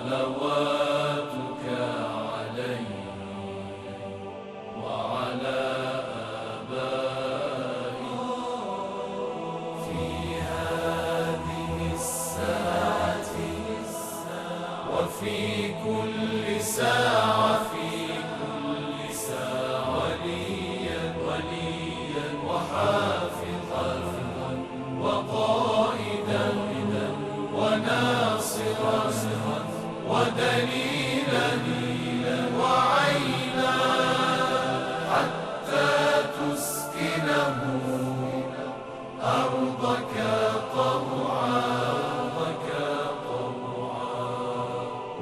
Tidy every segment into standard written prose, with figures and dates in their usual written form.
صلواتك عليه وعلى آبائه في هذه الساعة وفي كل ساعة وليا وحافظا وقائدا وناصرا ودليلا وعينا حتى تسكنه أرضك طوعا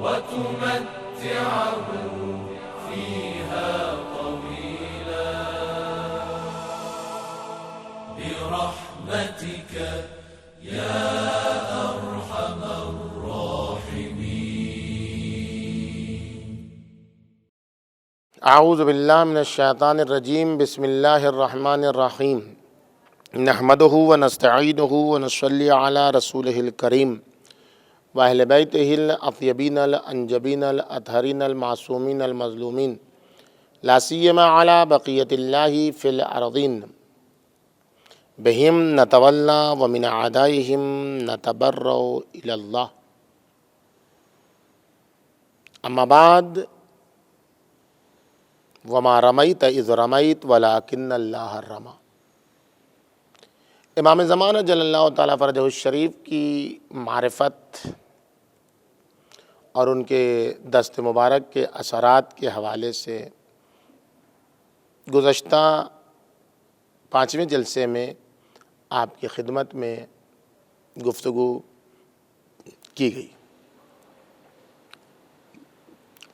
وتمتعه فيها طويلا برحمتك يا أرحم الراحمين. اعوذ باللہ من الشیطان الرجیم. بسم اللہ الرحمن الرحیم. نحمدہ ونستعینہ ونصلی علی رسولہ الکریم واہل بیتہ الاطیبین الانجبین الاطہرین المعصومین المظلومین لا سیما علی بقیۃ اللہ فی الارضین بہم نتولی ومن اعدائہم نتبرأ الی اللہ. اما بعد وما رمیت اذ رمیت ولکن اللہ رمی. امام زمانہ جل اللہ تعالیٰ فرجہ الشریف کی معرفت اور ان کے دست مبارک کے اثرات کے حوالے سے گزشتہ 5ویں جلسے میں آپ کی خدمت میں گفتگو کی گئی،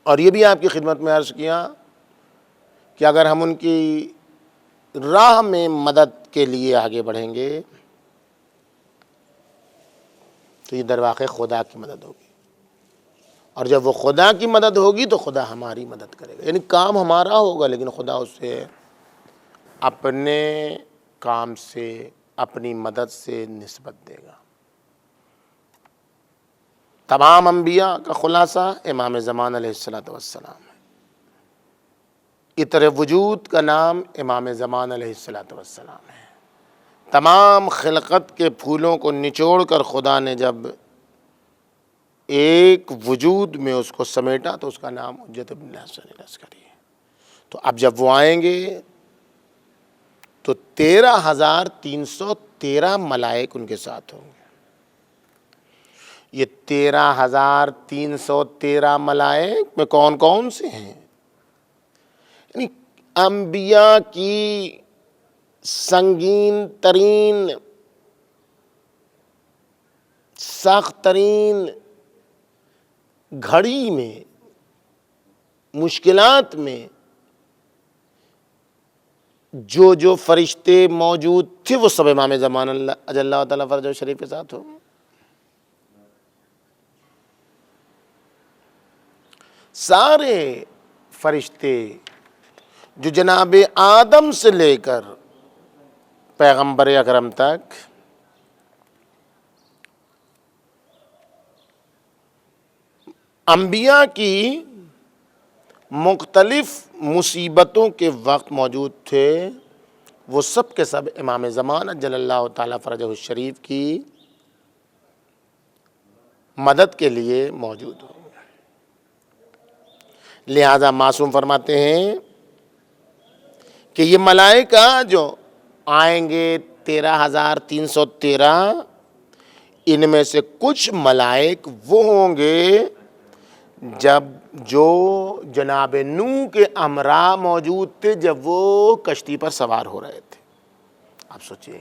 اور یہ بھی آپ کی خدمت میں عرض کیا کہ اگر ہم ان کی راہ میں مدد کے لیے آگے بڑھیں گے تو یہ در واقع خدا کی مدد ہوگی، اور جب وہ خدا کی مدد ہوگی تو خدا ہماری مدد کرے گا. یعنی کام ہمارا ہوگا لیکن خدا اسے اپنے کام سے اپنی مدد سے نسبت دے گا. تمام انبیاء کا خلاصہ امام زمان علیہ السلام ہے. عطر وجود کا نام امام زمان علیہ السلام ہے. تمام خلقت کے پھولوں کو نچوڑ کر خدا نے جب ایک وجود میں اس کو سمیٹا تو اس کا نام حجت ابن الحسن العسکری ہے. تو اب جب وہ آئیں گے تو 13,313 ملائک ان کے ساتھ ہوں گے. یہ 13,313 ملائک میں کون کون سے ہیں؟ یعنی انبیاء کی سنگین ترین سخت ترین گھڑی میں، مشکلات میں جو فرشتے موجود تھے وہ سب امام زمان اجل اللہ تعالیٰ فرجہ شریف کے ساتھ ہوں. سارے فرشتے جو جناب آدم سے لے کر پیغمبر اکرم تک انبیاء کی مختلف مصیبتوں کے وقت موجود تھے، وہ سب کے سب امام زمانہ جل اللہ تعالیٰ فرجہ الشریف کی مدد کے لیے موجود ہوں. لہذا معصوم فرماتے ہیں کہ یہ ملائکہ جو آئیں گے 13,313، ان میں سے کچھ ملائک وہ ہوں گے جو جناب نوح کے ہمراہ موجود تھے جب وہ کشتی پر سوار ہو رہے تھے. آپ سوچئے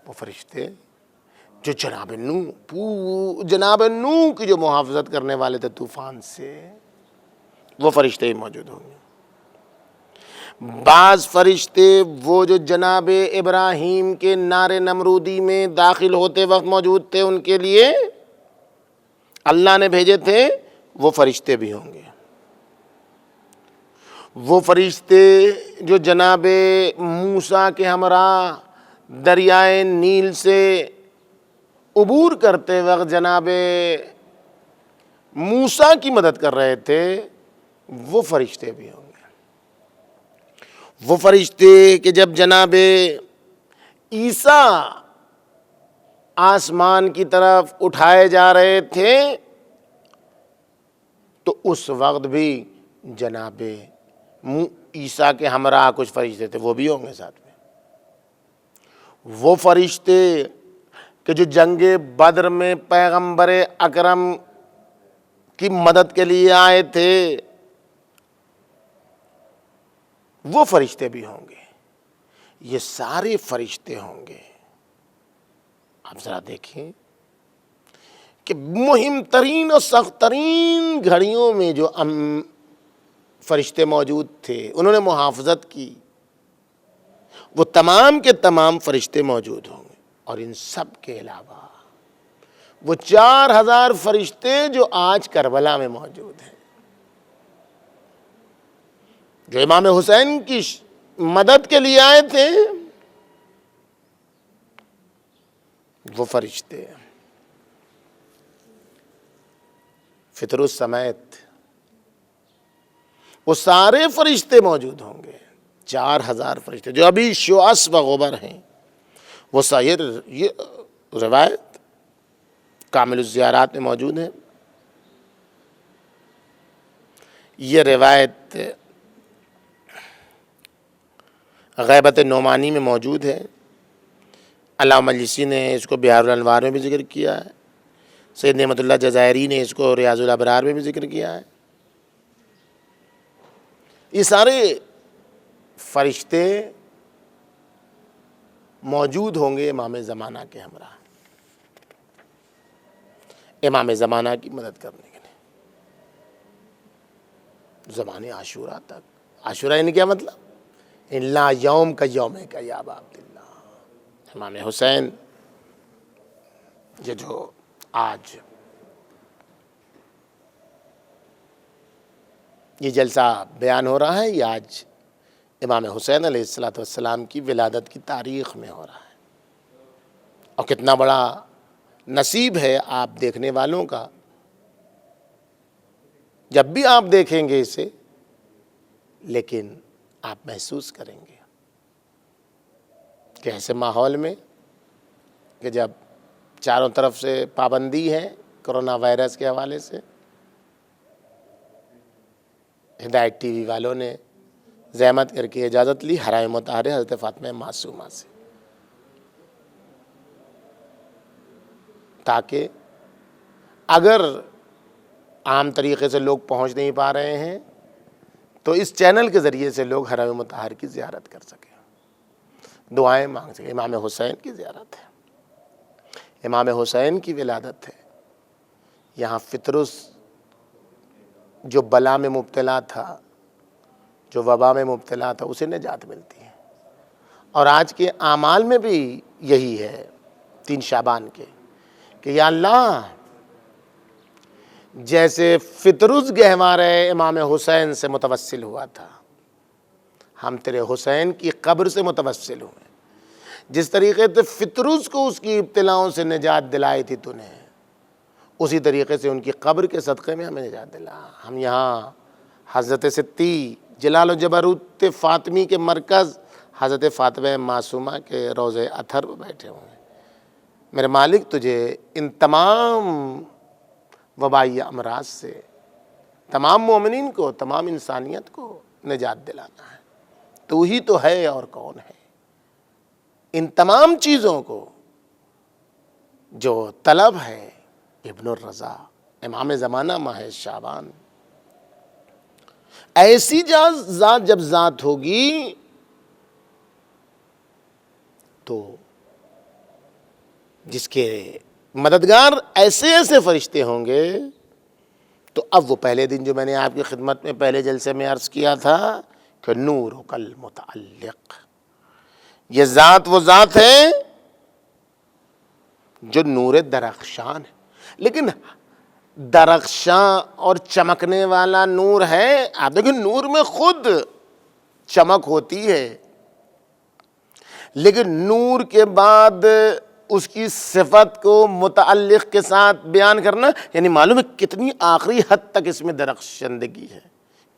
وہ فرشتے جو جناب نوح کی جو محافظت کرنے والے تھے طوفان سے، وہ فرشتے ہی موجود ہوں گے. بعض فرشتے وہ جو جناب ابراہیم کے نار نمرودی میں داخل ہوتے وقت موجود تھے، ان کے لیے اللہ نے بھیجے تھے، وہ فرشتے بھی ہوں گے. وہ فرشتے جو جناب موسیٰ کے ہمراہ دریائے نیل سے عبور کرتے وقت جناب موسیٰ کی مدد کر رہے تھے وہ فرشتے بھی ہوں گے. وہ فرشتے کہ جب جناب عیسیٰ آسمان کی طرف اٹھائے جا رہے تھے تو اس وقت بھی جناب عیسیٰ کے ہمراہ کچھ فرشتے تھے، وہ بھی ہوں گے ساتھ میں. وہ فرشتے کہ جو جنگ بدر میں پیغمبر اکرم کی مدد کے لیے آئے تھے وہ فرشتے بھی ہوں گے. یہ سارے فرشتے ہوں گے. آپ ذرا دیکھیں کہ مہم ترین اور سخت ترین گھڑیوں میں جو فرشتے موجود تھے انہوں نے محافظت کی، وہ تمام کے تمام فرشتے موجود ہوں گے. اور ان سب کے علاوہ وہ 4000 فرشتے جو آج کربلا میں موجود ہیں، جو امام حسین کی مدد کے لیے آئے تھے، وہ فرشتے فطرس سمیت وہ سارے فرشتے موجود ہوں گے. 4000 فرشتے جو ابھی شعث و غبر ہیں. وہ سائر یہ روایت کامل الزیارات میں موجود ہے. یہ روایت غیبت نعمانی میں موجود ہے. علامہ مجلسی نے اس کو بہار الانوار میں بھی ذکر کیا ہے. سید نعمت اللہ جزائری نے اس کو ریاض الابرار میں بھی ذکر کیا ہے. یہ سارے فرشتے موجود ہوں گے امام زمانہ کے ہمراہ، امام زمانہ کی مدد کرنے کے لیے زمانے عاشورہ تک. عاشورہ یعنی کیا مطلب؟ اللہ یوم کا یوم کا یا ابا عبداللہ. امام حسین یہ جو آج یہ جلسہ بیان ہو رہا ہے، یہ آج امام حسین علیہ السلام کی ولادت کی تاریخ میں ہو رہا ہے. اور کتنا بڑا نصیب ہے آپ دیکھنے والوں کا. جب بھی آپ دیکھیں گے اسے لیکن آپ محسوس کریں گے کہ ایسے ماحول میں کہ جب چاروں طرف سے پابندی ہے کرونا وائرس کے حوالے سے، ہدایت ٹی وی والوں نے زحمت کر کے اجازت لی حرام مطہر حضرت فاطمہ معصومہ سے، تاکہ اگر عام طریقے سے لوگ پہنچ نہیں پا رہے ہیں تو اس چینل کے ذریعے سے لوگ حرم مطہر کی زیارت کر سکیں، دعائیں مانگ سکیں. امام حسین کی زیارت ہے، امام حسین کی ولادت ہے. یہاں فطرس جو بلا میں مبتلا تھا، جو وبا میں مبتلا تھا، اسے نجات ملتی ہے. اور آج کے اعمال میں بھی یہی ہے 3 شعبان کے کہ یا اللہ جیسے فطرس گہوارہ امام حسین سے متوسل ہوا تھا، ہم تیرے حسین کی قبر سے متوسل ہوئے. جس طریقے سے فطرس کو اس کی ابتلاؤں سے نجات دلائی تھی تو نے، اسی طریقے سے ان کی قبر کے صدقے میں ہمیں نجات دلا. ہم یہاں حضرت ستی جلال و جبروت فاطمی کے مرکز حضرت فاطمہ معصومہ کے روضہ اطہر پر بیٹھے ہوئے ہیں. میرے مالک تجھے ان تمام وبائی امراض سے تمام مومنین کو، تمام انسانیت کو نجات دلانا ہے. تو ہی تو ہے اور کون ہے. ان تمام چیزوں کو جو طلب ہے ابن الرضا امام زمانہ ماہ شعبان، ایسی ذات جب ذات ہوگی تو جس کے مددگار ایسے ایسے فرشتے ہوں گے. تو اب وہ پہلے دن جو میں نے آپ کی خدمت میں پہلے جلسے میں عرض کیا تھا کہ نور کل متعلق، یہ ذات وہ ذات ہے جو نور درخشان ہے. لیکن درخشاں اور چمکنے والا نور ہے. آپ دیکھیں نور میں خود چمک ہوتی ہے، لیکن نور کے بعد اس کی صفت کو متعلق کے ساتھ بیان کرنا، یعنی معلوم ہے کتنی آخری حد تک اس میں درخشندگی ہے،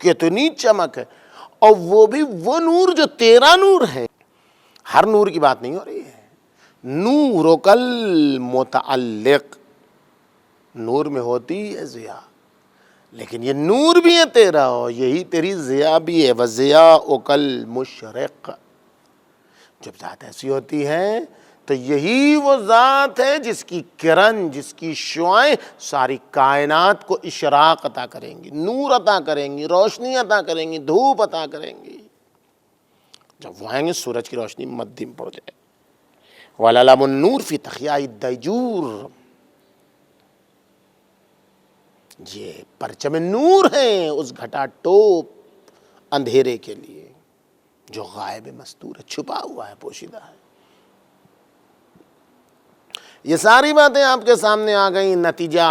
کتنی چمک ہے، اور وہ بھی وہ نور جو تیرا نور ہے۔ ہر نور کی بات نہیں ہو رہی ہے، نور کل متعلق، نور میں ہوتی ہے ضیا، لیکن یہ نور بھی ہے تیرا اور یہی تیری ضیا بھی ہے، وَضِيَاءُ كَالْمُشْرِقِ۔ جب ذات ایسی ہوتی ہے تو یہی وہ ذات ہے جس کی کرن، جس کی شعائیں ساری کائنات کو اشراق عطا کریں گی، نور عطا کریں گی، روشنی عطا کریں گی، دھوپ عطا کریں گی۔ جب وہ آئیں گے سورج کی روشنی مدھم پڑ جائے، وَلَلَمُ النُّورِ فِي تَخْيَاءِ الدَّیْجُورِ، یہ پرچم نور ہیں اس گھٹا ٹوپ اندھیرے کے لیے جو غائب مستور ہے، چھپا ہوا ہے، پوشیدہ ہے۔ یہ ساری باتیں آپ کے سامنے آ گئیں، نتیجہ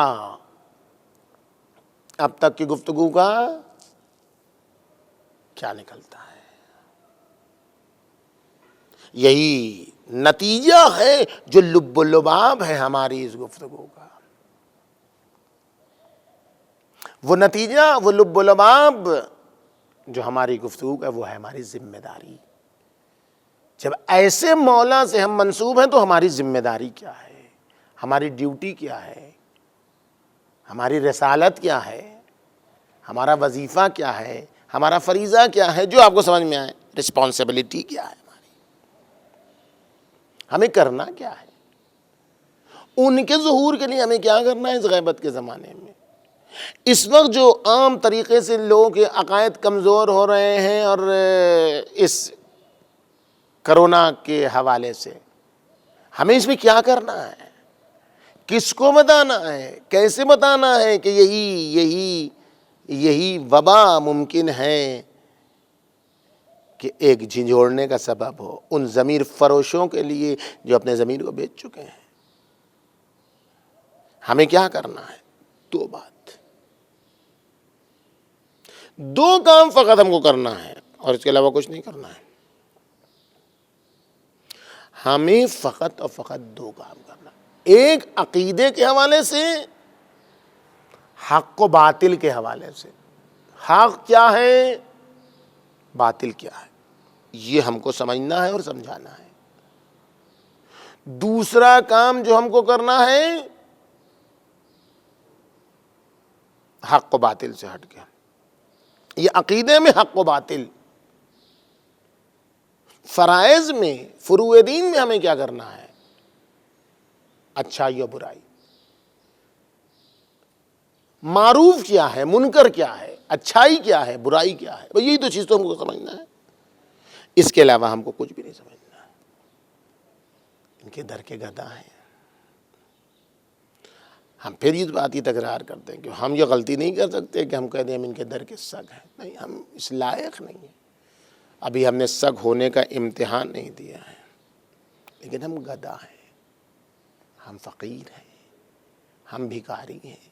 اب تک کی گفتگو کا کیا نکلتا ہے؟ یہی نتیجہ ہے جو لب و لباب ہے ہماری اس گفتگو کا، وہ نتیجہ، وہ لب و لباب جو ہماری گفتگو کا، وہ ہے ہماری ذمہ داری۔ جب ایسے مولا سے ہم منسوب ہیں تو ہماری ذمہ داری کیا ہے، ہماری ڈیوٹی کیا ہے، ہماری رسالت کیا ہے، ہمارا وظیفہ کیا ہے، ہمارا فریضہ کیا ہے، جو آپ کو سمجھ میں آئے، رسپانسبلٹی کیا ہے ہماری، ہمیں کرنا کیا ہے، ان کے ظہور کے لیے ہمیں کیا کرنا ہے اس غیبت کے زمانے میں۔ اس وقت جو عام طریقے سے لوگوں کے عقائد کمزور ہو رہے ہیں، اور اس کرونا کے حوالے سے ہمیں اس میں کیا کرنا ہے، کس کو بتانا ہے، کیسے بتانا ہے کہ یہی وبا ممکن ہے کہ ایک جھنجھوڑنے کا سبب ہو ان ضمیر فروشوں کے لیے جو اپنے ضمیر کو بیچ چکے ہیں۔ ہمیں کیا کرنا ہے؟ دو بات، دو کام فقط ہم کو کرنا ہے اور اس کے علاوہ کچھ نہیں کرنا ہے۔ ہمیں فقط اور فقط دو کام کرنا ہے، ایک عقیدے کے حوالے سے، حق و باطل کے حوالے سے۔ حق کیا ہے، باطل کیا ہے، یہ ہم کو سمجھنا ہے اور سمجھانا ہے۔ دوسرا کام جو ہم کو کرنا ہے، حق و باطل سے ہٹ کے، یہ عقیدے میں حق و باطل، فرائض میں، فروع دین میں ہمیں کیا کرنا ہے، اچھائی و برائی، معروف کیا ہے، منکر کیا ہے، اچھائی کیا ہے، برائی کیا ہے، یہی تو چیز تو ہم کو سمجھنا ہے، اس کے علاوہ ہم کو کچھ بھی نہیں سمجھنا ہے۔ ان کے در کے گدھا ہیں۔ ہم پھر یہ بات ہی تکرار کرتے ہیں کہ ہم یہ غلطی نہیں کر سکتے کہ ہم کہہ دیں ہم ان کے در کے سگ ہیں، نہیں، ہم اس لائق نہیں ہیں، ابھی ہم نے سگ ہونے کا امتحان نہیں دیا ہے، لیکن ہم گدھا ہیں، ہم فقیر ہیں، ہم بھکاری ہیں،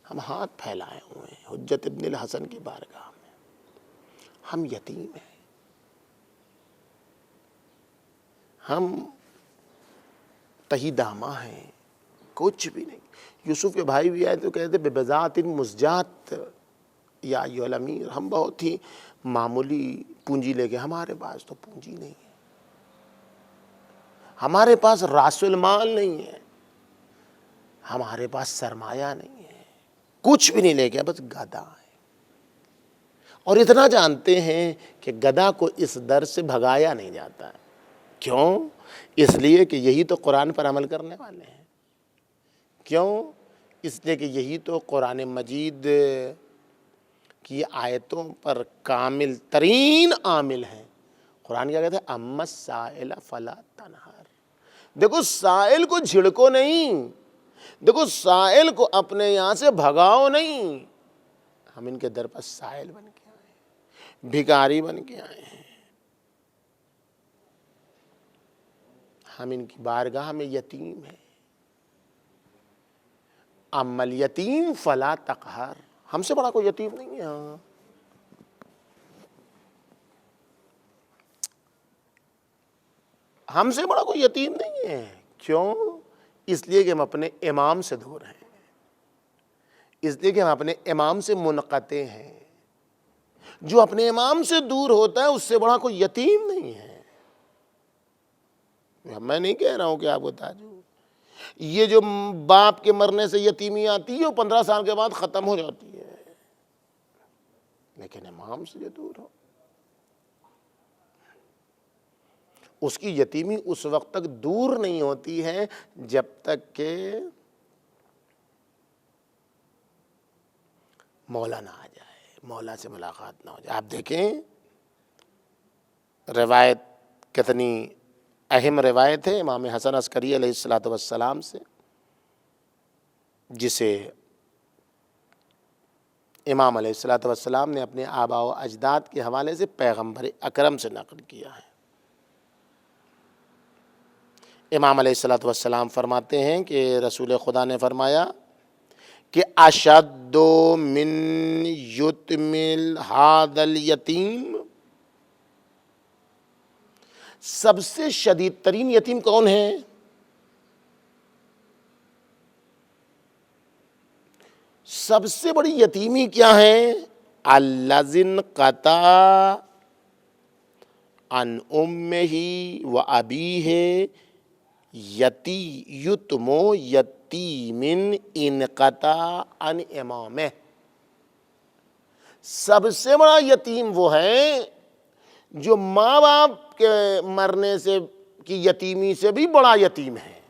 ہم ہاتھ پھیلائے ہوئے ہیں حجت ابن الحسن کی بارگاہ میں، ہم یتیم ہیں، ہم تہی دامہ ہیں، کچھ بھی نہیں۔ یوسف کے بھائی بھی آئے تو کہتے بِبِضَاعَةٍ مُزْجَاةٍ یا ایھا الامیر، ہم بہت ہی معمولی پونجی لے کے، ہمارے پاس تو پونجی نہیں ہے، ہمارے پاس راس المال نہیں ہے، ہمارے پاس سرمایہ نہیں ہے، کچھ بھی نہیں لے کے، بس گدھا ہے۔ اور اتنا جانتے ہیں کہ گدھا کو اس در سے بھگایا نہیں جاتا ہے، کیوں؟ اس لیے کہ یہی تو قرآن پر عمل کرنے والے ہیں۔ کیوں؟ اس لیے کہ یہی تو قرآن مجید کی آیتوں پر کامل ترین عامل ہیں۔ قرآن کیا کہتا ہے، اما السائل فلا تنہر، دیکھو سائل کو جھڑکو نہیں، دیکھو سائل کو اپنے یہاں سے بھگاؤ نہیں۔ ہم ان کے در پر سائل بن کے آئے ہیں، بھکاری بن کے آئے ہیں، ہم ان کی بارگاہ میں یتیم ہیں۔ اما الیتیم فلا تقہر، ہم سے بڑا کوئی یتیم نہیں ہے۔ ہاں، ہم سے بڑا کوئی یتیم نہیں ہے۔ کیوں؟ اس لیے کہ ہم اپنے امام سے دور ہیں، اس لیے کہ ہم اپنے امام سے منقطع ہیں۔ جو اپنے امام سے دور ہوتا ہے اس سے بڑا کوئی یتیم نہیں ہے۔ میں نہیں کہہ رہا ہوں کہ آپ کو تعجب، یہ جو باپ کے مرنے سے یتیمی آتی ہے وہ 15 سال کے بعد ختم ہو جاتی ہے، لیکن امام سے جو دور ہو اس کی یتیمی اس وقت تک دور نہیں ہوتی ہے جب تک کہ مولا نہ آ جائے، مولا سے ملاقات نہ ہو جائے۔ آپ دیکھیں روایت کتنی اہم روایت ہے امام حسن عسکری علیہ السلام سے، جسے امام علیہ السلام نے اپنے آباء و اجداد کے حوالے سے پیغمبر اکرم سے نقل کیا ہے۔ امام علیہ السلام فرماتے ہیں کہ رسول خدا نے فرمایا کہ اشد من یتمل ھذا الیتیم، سب سے شدید ترین یتیم کون ہے؟ سب سے بڑی یتیمی کیا ہے؟ الذی انقطع عن امہ و ابیہ یتیم یتیم انقطع عن امامہ۔ سب سے بڑا یتیم وہ ہے جو ماں باپ کے مرنے سے کی یتیمی سے بھی بڑا یتیم ہے۔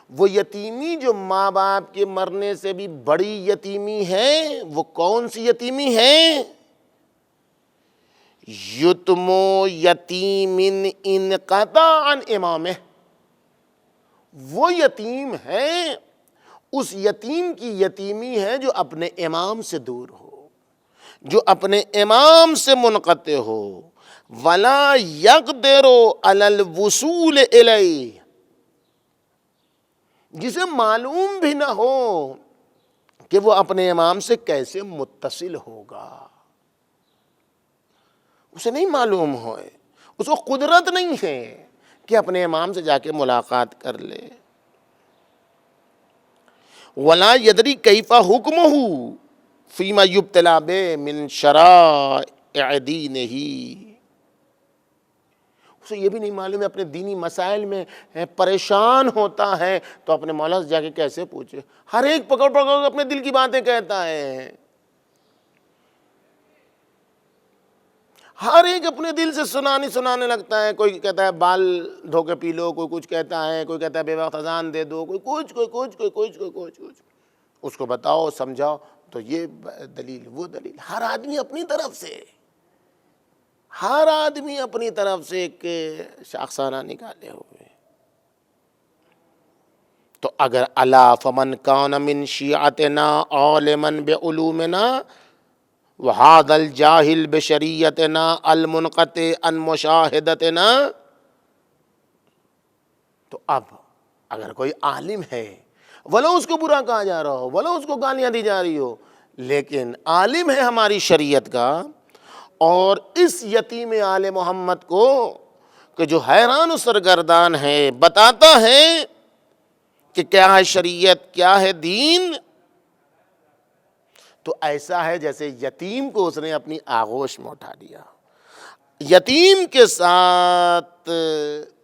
وہ یتیمی جو ماں باپ کے مرنے سے بھی بڑی یتیمی ہے، وہ کون سی یتیمی ہے؟ یتم یتیم انقطع عن امامہ۔ وہ یتیم ہے، اس یتیم کی یتیمی ہے جو اپنے امام سے دور ہو، جو اپنے امام سے منقطع ہو۔ وَلَا يَقْدِرُ عَلَى الْوُصُولِ إِلَيْهِ، جسے معلوم بھی نہ ہو کہ وہ اپنے امام سے کیسے متصل ہوگا، اسے نہیں معلوم ہوئے، اس کو قدرت نہیں ہے کہ اپنے امام سے جا کے ملاقات کر لے۔ وَلَا يَدْرِي كَيْفَ حُكْمُهُ فِيمَا يُبْتَلَى بِهِ مِنْ شَرَائِعِ دِينِهِ، اسے یہ بھی نہیں معلوم ہے اپنے دینی مسائل میں پریشان ہوتا ہے تو اپنے مولا سے جا کے کیسے پوچھے۔ ہر ایک پکڑ پکڑ اپنے دل کی باتیں کہتا ہے، ہر ایک اپنے دل سے سنانے لگتا ہے۔ کوئی کہتا ہے بال دھو کے پی لو، کوئی کچھ کہتا ہے، کوئی کہتا ہے بے وقت اذان دے دو، کوئی کچھ۔ اس کو بتاؤ سمجھاؤ تو یہ دلیل وہ دلیل، ہر آدمی اپنی طرف سے، ہر آدمی اپنی طرف سے ایک شاخسانہ نکالے ہوئے۔ تو اگر الا فمن کان من شیعتنا عالما بعلومنا وہذا الجاہل بشریعتنا المنقطع عن مشاہدتنا، تو اب اگر کوئی عالم ہے، ولو اس کو برا کہا جا رہا ہو، ولو اس کو گالیاں دی جا رہی ہو، لیکن عالم ہے ہماری شریعت کا، اور اس یتیم آل محمد کو کہ جو حیران و سرگردان ہے بتاتا ہے کہ کیا ہے شریعت، کیا ہے دین، تو ایسا ہے جیسے یتیم کو اس نے اپنی آغوش میں اٹھا لیا، یتیم کے ساتھ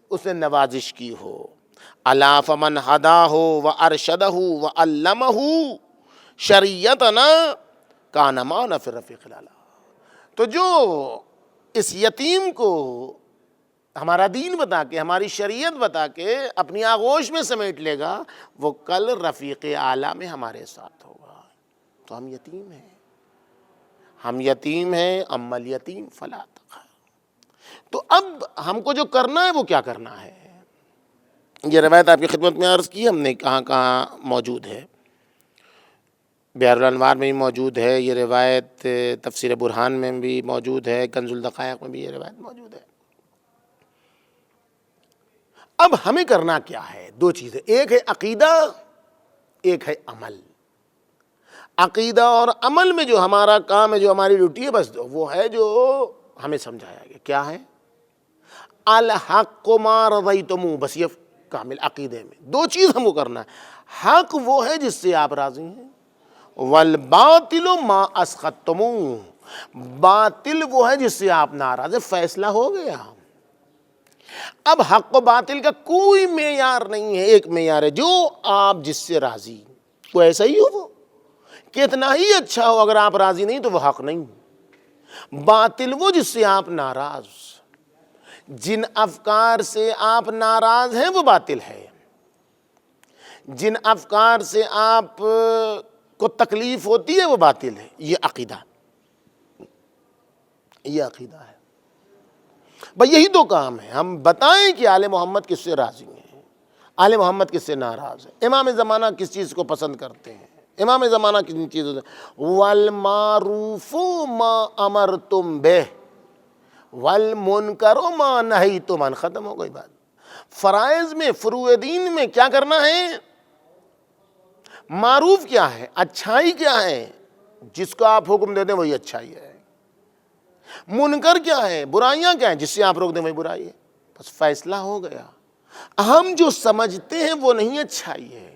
اس نے نوازش کی ہو۔ الا فمن ہداہ وارشدہ وعلمہ شریعتنا کان معنا فی الرفیق الاعلی۔ تو جو اس یتیم کو ہمارا دین بتا کے، ہماری شریعت بتا کے اپنی آغوش میں سمیٹ لے گا، وہ کل رفیق اعلیٰ میں ہمارے ساتھ ہوگا۔ تو ہم یتیم ہیں، ہم یتیم ہیں، اما الیتیم فلا تقہر۔ تو اب ہم کو جو کرنا ہے وہ کیا کرنا ہے؟ یہ روایت آپ کی خدمت میں عرض کی ہم نے، کہاں کہاں موجود ہے، بحر الانوار میں بھی موجود ہے یہ روایت، تفسیر برہان میں بھی موجود ہے، کنز الدقائق میں بھی یہ روایت موجود ہے۔ اب ہمیں کرنا کیا ہے؟ دو چیزیں، ایک ہے عقیدہ، ایک ہے عمل۔ عقیدہ اور عمل میں جو ہمارا کام ہے، جو ہماری ڈیوٹی ہے، بس وہ ہے جو ہمیں سمجھایا گیا۔ کیا ہے؟ الحق ما رضیتم، بس یہ کامل عقیدے میں 2 چیز ہم کو کرنا ہے، حق وہ ہے جس سے آپ راضی ہیں، والباطل ما اسخطتموہ، باطل وہ ہے جس سے آپ ناراض ہیں، فیصلہ ہو گیا۔ اب حق و باطل کا کوئی معیار نہیں ہے، ایک معیار ہے جو آپ جس سے راضی، وہ ایسا ہی ہو، وہ کتنا ہی اچھا ہو، اگر آپ راضی نہیں تو وہ حق نہیں۔ باطل وہ جس سے آپ ناراض، جن افکار سے آپ ناراض ہیں وہ باطل ہے، جن افکار سے آپ کو تکلیف ہوتی ہے وہ باطل ہے۔ یہ عقیدہ ہے بھئی، یہی 2 کام ہے، ہم بتائیں کہ آل محمد کس سے راضی ہیں، آل محمد کس سے ناراض ہے، امام زمانہ کس چیز کو پسند کرتے ہیں، امام زمانہ کن چیزوں سے، والمعروف ما امرتم بہ والمنکر ما نہیتم عنہ، ختم ہو گئی بات۔ فرائض میں، فروع دین میں کیا کرنا ہے؟ معروف کیا ہے، اچھائی کیا ہے، جس کو آپ حکم دے دیں وہی اچھائی ہے۔ منکر کیا ہے، برائیاں کیا ہیں، جس سے آپ روک دیں وہی برائی ہے۔ بس فیصلہ ہو گیا۔ ہم جو سمجھتے ہیں وہ نہیں اچھائی ہے،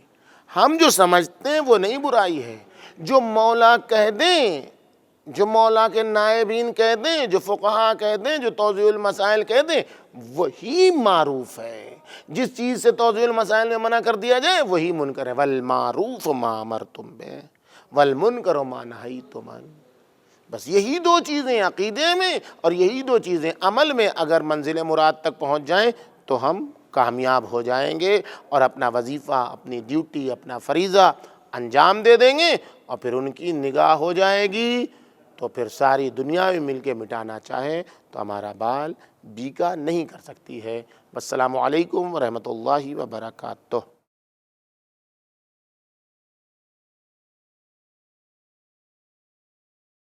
ہم جو سمجھتے ہیں وہ نہیں برائی ہے۔ جو مولا کہہ دیں، جو مولا کے نائبین کہہ دیں، جو فقہا کہہ دیں، جو توضیح المسائل کہہ دیں، وہی معروف ہے۔ جس چیز سے توضیح المسائل میں منع کر دیا جائے وہی منکر ہے۔ والمعروف ما امرتم بہ والمنکر ما نہیتم عنہ۔ بس یہی 2 چیزیں عقیدے میں اور یہی 2 چیزیں عمل میں اگر منزل مراد تک پہنچ جائیں تو ہم کامیاب ہو جائیں گے اور اپنا وظیفہ، اپنی ڈیوٹی، اپنا فریضہ انجام دے دیں گے، اور پھر ان کی نگاہ ہو جائے گی تو پھر ساری دنیا میں مل کے مٹانا چاہے تو ہمارا بال بیکا نہیں کر سکتی ہے۔ والسلام علیکم ورحمۃ اللہ وبرکاتہ۔